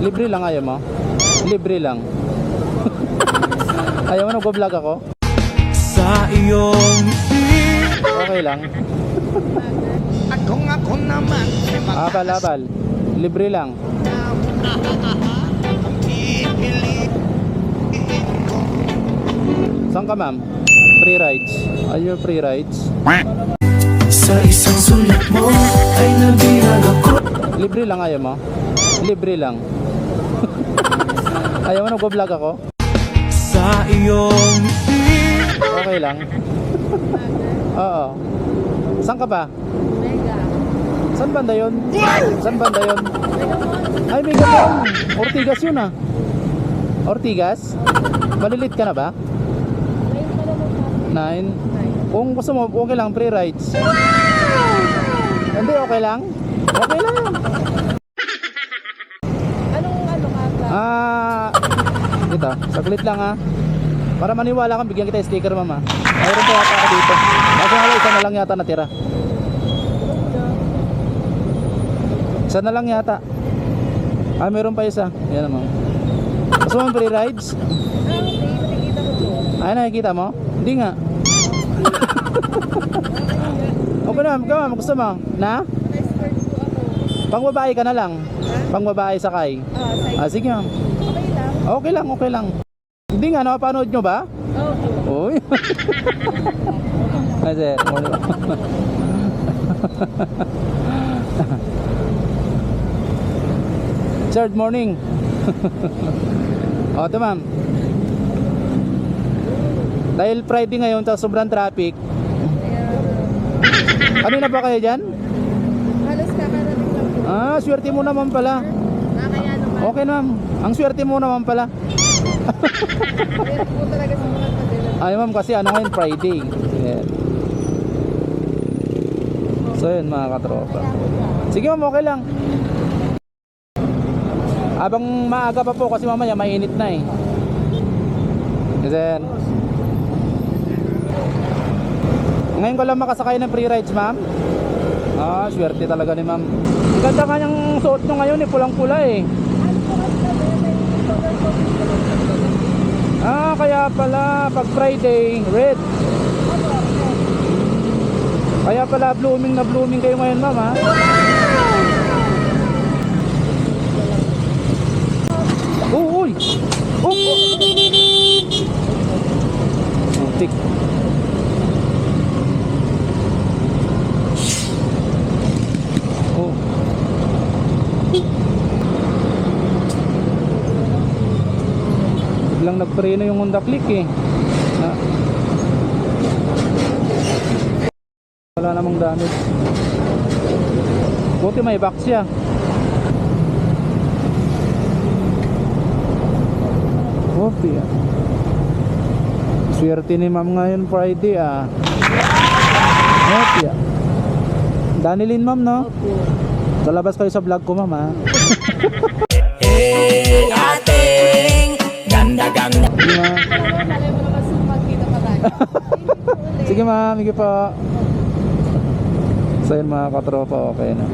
Libre lang, ayaw mo? Libre lang. Ayaw mo nag-vlog ako? Sa iyong Okay lang. Ako naman Abal. Libre lang. Saan ka, ma'am? Free rides. Are you free rides? Sa isang sulat mo ay nabihag ako. Libre lang, ayaw mo? Libre lang. Ayaw mo nag-vlog ako? Sa iyong Okay lang. Oo. Saan ka ba? Mega. Saan banda yun? Saan banda yun? Ay, may gano'n. Ortigas yun ah. Ortigas? Malilit ka na ba? Ngayon pa naman pa. 9. Kung gusto mo, okay lang, free rides. Hindi, okay lang? Okay lang. Anong ano nga ba? Dito, saglit lang ha. Para maniwala kang bigyan kita sticker, mama. Mayroon pa yata ako dito. Kasi nga isa na lang yata natira. Isa na lang yata. Mayroon pa isa. Yan naman. Gusto mo free rides? Okay, nakikita ko po. Ay, nakikita mo? Hindi nga. Okay na, ma'am. Gusto mo? Na? Naka-skirt po ako. Pang babae ka na lang. Pang babae sakay. Side. Sige ma'am. Okay lang. Okay lang. Hindi nga, napapanood nyo ba? Oo. Uy. Kasi, third morning. O, ito ma'am. Dahil Friday ngayon, sa sobrang traffic. Ano na ba kayo dyan? Halos kakarating lang po. Swerte mo naman pala. Nakakaya naman. Okay ma'am. Ang swerte mo naman pala. Meron po talaga sa mga padala. Ay ma'am, kasi ano ngayon, Friday. Yeah. So yun mga katropa. Sige ma'am, okay lang. Habang maaga pa po kasi mamaya mainit na eh. Kasi ngayon ko lang makasakay ng free rides, ma'am. Swerte talaga ni ma'am. Ang ganda nga niyang suot nyo ngayon eh, pulang-pula eh. Kaya pala pag Friday, red. Kaya pala blooming na blooming kayo ngayon, ma'am, ha? Uy! Tik. Biglang nagpreno yung Honda Click eh. Wala namang damage. Buti may box siya. Buti ah. Swerte ni ma'am ngayon Friday ah. Buti ah. Danilin ma'am, no? Lalabas kayo sa vlog ko, ma'am, ha? ating ganda-ganda. Sige, ma'am. Malay mo naman sa magkita pa tayo. Sige, ma'am. Sige po. So yun mga katropa, okay na.